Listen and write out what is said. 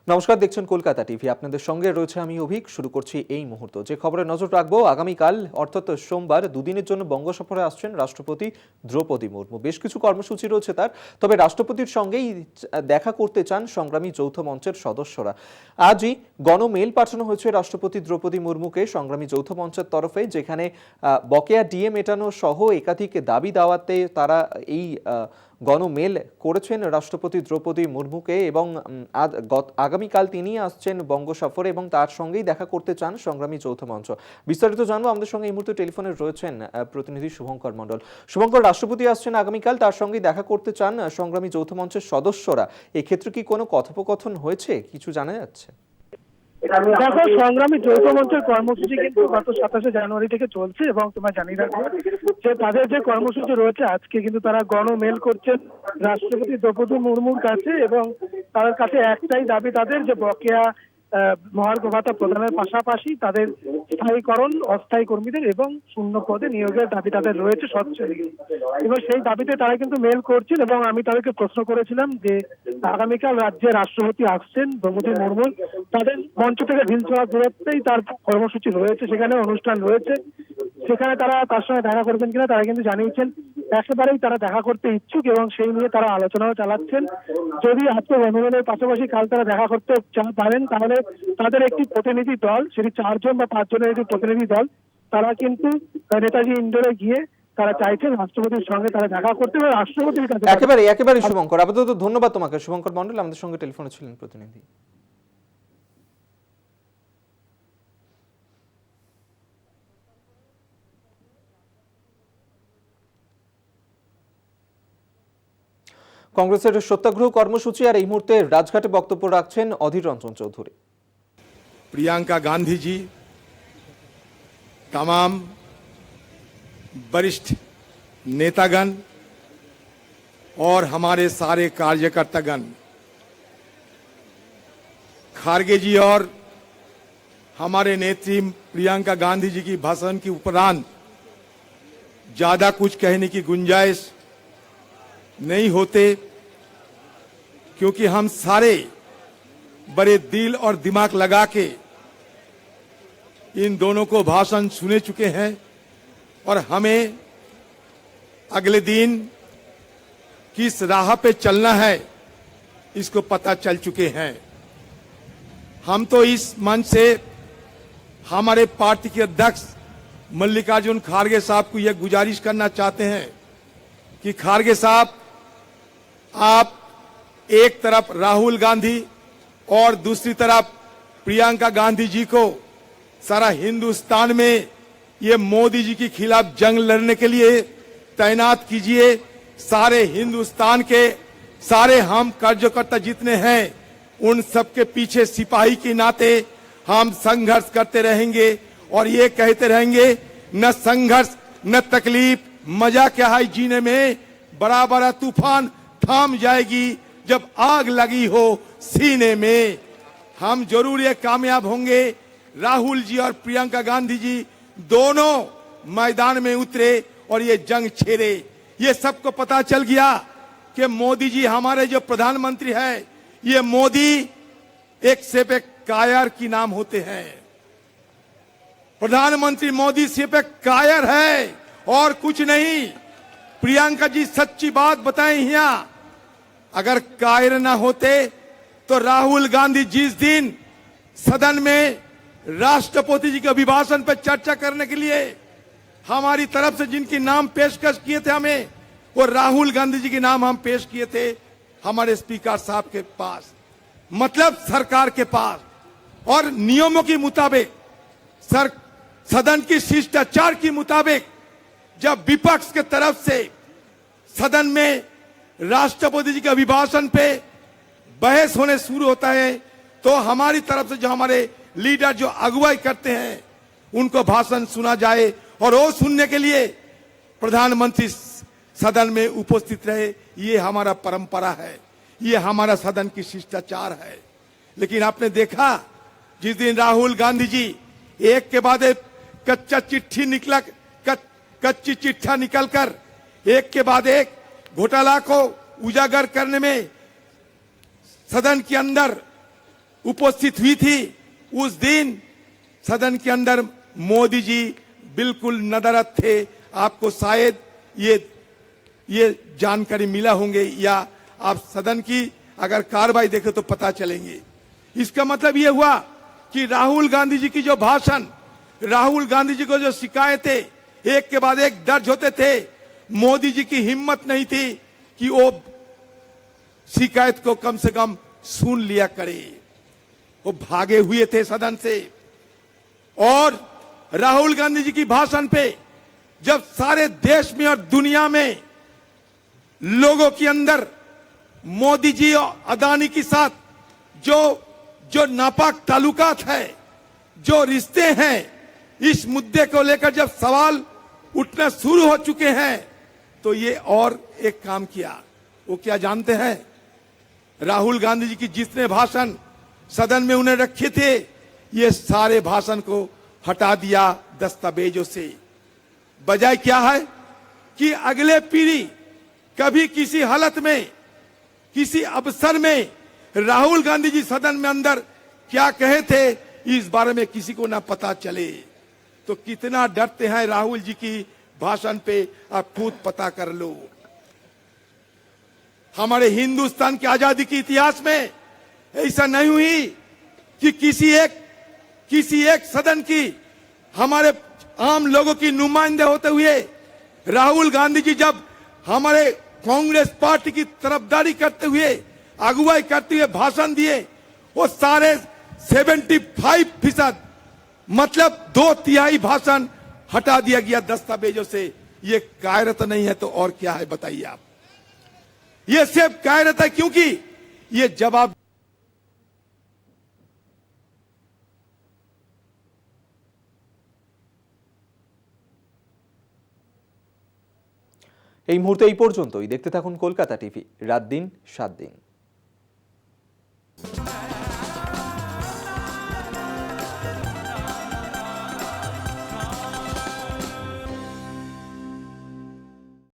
নমস্কার, দেখছেন কলকাতা টিভি। আপনাদের সঙ্গে রয়েছে আমি অভিক। শুরু করছি এই মুহূর্ত। যে খবরে নজর রাখবো, আগামীকাল অর্থাৎ সোমবার দুদিনের জন্য বঙ্গ সফরে আসছেন রাষ্ট্রপতি দ্রৌপদী মুর্মু। বেশ কিছু কর্মসূচি রয়েছে তার, তবে রাষ্ট্রপতির সঙ্গেই দেখা করতে চান সংগ্রামী যৌথ মঞ্চের সদস্যরা। আজই গণমেল পাঠানো হয়েছে রাষ্ট্রপতি দ্রৌপদী মুর্মুকে সংগ্রামী যৌথ মঞ্চের তরফে, যেখানে বকেয়া ডিএ মেটানো সহ একাধিক দাবি দাওয়াতে তারা এই গণমেল করেছেন রাষ্ট্রপতি দ্রৌপদী মুর্মুকে এবং আগামীকাল তিনি আসছেন বঙ্গ সফরে এবং তার সঙ্গেই দেখা করতে চান সংগ্রামী যৌথ মঞ্চ। বিস্তারিত জানবো, আমাদের সঙ্গে এই মুহূর্তে টেলিফোনে রয়েছেন প্রতিনিধি শুভঙ্কর মণ্ডল। শুভঙ্কর, রাষ্ট্রপতি আসছেন আগামীকাল, তার সঙ্গেই দেখা করতে চান সংগ্রামী যৌথ মঞ্চের সদস্যরা। এক্ষেত্রে কি কোনো কথোপকথন হয়েছে, কিছু জানা যাচ্ছে? দেখো, সংগ্রামী যৌথ মঞ্চের কর্মসূচি কিন্তু গত 27শে জানুয়ারি থেকে চলছে এবং তোমার জানিয়ে রাখবো যে তাদের যে কর্মসূচি রয়েছে, আজকে কিন্তু তারা গণমেল করছেন রাষ্ট্রপতি দ্রৌপদী মুর্মুর কাছে এবং তাদের কাছে একটাই দাবি, তাদের যে বকেয়া মহার্ঘ ভাতা প্রদানের পাশাপাশি তাদের স্থায়ীকরণ, অস্থায়ী কর্মীদের এবং শূন্য পদে নিয়োগের দাবি তাদের রয়েছে স্বচ্ছন্দে। এবং সেই দাবিতে তারা কিন্তু মেল করছেন এবং আমি তাদেরকে প্রশ্ন করেছিলাম যে আগামীকাল রাজ্যের রাষ্ট্রপতি আসছেন দ্রৌপদী মুর্মু, তাদের মঞ্চ থেকে ঢিল ছোড়া দূরত্বেই তার কর্মসূচি রয়েছে, সেখানে অনুষ্ঠান রয়েছে, সেখানে তারা তার সঙ্গে দেখা করবেন কিনা তারা কিন্তু জানিয়েছেন একেবারেই তারা দেখা করতে ইচ্ছুক এবং সেই নিয়ে তারা আলোচনাও চালাচ্ছেন। যদি আজকে গণমেলের পাশাপাশি কাল তারা দেখা করতে পারেন, তাহলে তাদের একটি প্রতিনিধি দল, সেটি 4 জন বা 5 জনের একটি প্রতিনিধি দল, তারা কিন্তু নেতাজি ইন্ডোরে গিয়ে তারা চাইছেন রাষ্ট্রপতির সঙ্গে তারা দেখা করতে এবং রাষ্ট্রপতির কাছে। একেবারে শুভঙ্কর, আপাতত ধন্যবাদ তোমাকে। শুভঙ্কর মণ্ডল আমাদের সঙ্গে টেলিফোনে ছিলেন প্রতিনিধি। কংগ্রেসের সত্যাগ্রহ কর্মসূচি আর এই মুহূর্তে রাজঘাটে বক্তব্য রাখছেন অধীর রঞ্জন চৌধুরী। प्रियंका गांधी जी, तमाम वरिष्ठ नेतागण और हमारे सारे कार्यकर्तागण, खारगे जी और हमारे नेत्री प्रियंका गांधी जी की भाषण के उपरांत ज्यादा कुछ कहने की गुंजाइश नहीं होते, क्योंकि हम सारे बड़े दिल और दिमाग लगा के इन दोनों को भाषण सुने चुके हैं और हमें अगले दिन किस राह पे चलना है इसको पता चल चुके हैं। हम तो इस मंच से हमारे पार्टी के अध्यक्ष मल्लिकार्जुन खारगे साहब को यह गुजारिश करना चाहते हैं कि खारगे साहब, आप एक तरफ राहुल गांधी और दूसरी तरफ प्रियंका गांधी जी को सारा हिंदुस्तान में ये मोदी जी के खिलाफ जंग लड़ने के लिए तैनात कीजिए। सारे हिंदुस्तान के सारे हम कार्यकर्ता जितने हैं, उन सबके पीछे सिपाही के नाते हम संघर्ष करते रहेंगे और ये कहते रहेंगे, न संघर्ष न तकलीफ, मजा क्या है जीने में, बड़ा बड़ा तूफान थाम जाएगी जब आग लगी हो सीने में। हम जरूर ये कामयाब होंगे। राहुल जी और प्रियंका गांधी जी दोनों मैदान में उतरे और ये जंग छेड़े। ये सबको पता चल गया कि मोदी जी हमारे जो प्रधानमंत्री है, ये मोदी एक सिर्फ एक कायर की नाम होते हैं। प्रधानमंत्री मोदी सिर्फ एक कायर है और कुछ नहीं। प्रियंका जी सच्ची बात बताएं, यहाँ अगर कायर ना होते तो राहुल गांधी जिस दिन सदन में राष्ट्रपति जी के अभिभाषण पर चर्चा करने के लिए हमारी तरफ से जिनकी नाम पेशकश किए थे हमें, वो राहुल गांधी जी के नाम हम पेश किए थे हमारे स्पीकर साहब के पास, मतलब सरकार के पास। और नियमों के मुताबिक, सदन की शिष्टाचार के मुताबिक, जब विपक्ष के तरफ से सदन में राष्ट्रपति जी के अभिभाषण पे बहस होने शुरू होता है, तो हमारी तरफ से जो हमारे लीडर जो अगुवाई करते हैं उनको भाषण सुना जाए और वो सुनने के लिए प्रधानमंत्री सदन में उपस्थित रहे। ये हमारा परंपरा है, ये हमारा सदन की शिष्टाचार है। लेकिन आपने देखा जिस दिन राहुल गांधी जी एक के बाद एक कच्ची चिट्ठा निकलकर एक के बाद एक घोटाला को उजागर करने में सदन के अंदर उपस्थित हुई थी, उस दिन सदन के अंदर मोदी जी बिल्कुल नदारद थे। आपको शायद ये जानकारी मिला होंगे या आप सदन की अगर कार्रवाई देखें तो पता चलेंगे। इसका मतलब ये हुआ कि राहुल गांधी जी की जो भाषण, राहुल गांधी जी को जो शिकायतें एक के बाद एक दर्ज होते थे, मोदी जी की हिम्मत नहीं थी कि वो शिकायत को कम से कम सुन लिया करे। वो भागे हुए थे सदन से। और राहुल गांधी जी की भाषण पे जब सारे देश में और दुनिया में लोगों के अंदर मोदी जी और अदानी के साथ जो नापाक ताल्लुकात है, जो रिश्ते हैं, इस मुद्दे को लेकर जब सवाल उठना शुरू हो चुके हैं, तो ये और एक काम किया। वो क्या जानते हैं? राहुल गांधी जी की जितने भाषण सदन में उन्हें रखे थे, ये सारे भाषण को हटा दिया दस्तावेजों से। बजाय क्या है कि अगले पीढ़ी कभी किसी हालत में, किसी अवसर में राहुल गांधी जी सदन में अंदर क्या कहे थे, इस बारे में किसी को ना पता चले। तो कितना डरते हैं राहुल जी की भाषण पे, आप खुद पता कर लो। हमारे हिंदुस्तान की आजादी के इतिहास में ऐसा नहीं हुई कि किसी एक सदन की, हमारे आम लोगों की नुमाइंदे होते हुए राहुल गांधी जी जब हमारे कांग्रेस पार्टी की तरफदारी करते हुए, अगुवाई करते हुए भाषण दिए, वो सारे 75% मतलब 2/3 भाषण हटा दिया गया दस्तावेजों से। ये कायरत नहीं है तो और क्या है बताइए आप? ये सिर्फ कायरत है क्योंकि ये जवाब এই মুহূর্তে এই পর্যন্তই। দেখতে থাকুন কলকাতা টিভি, রাত দিন 7 দিন।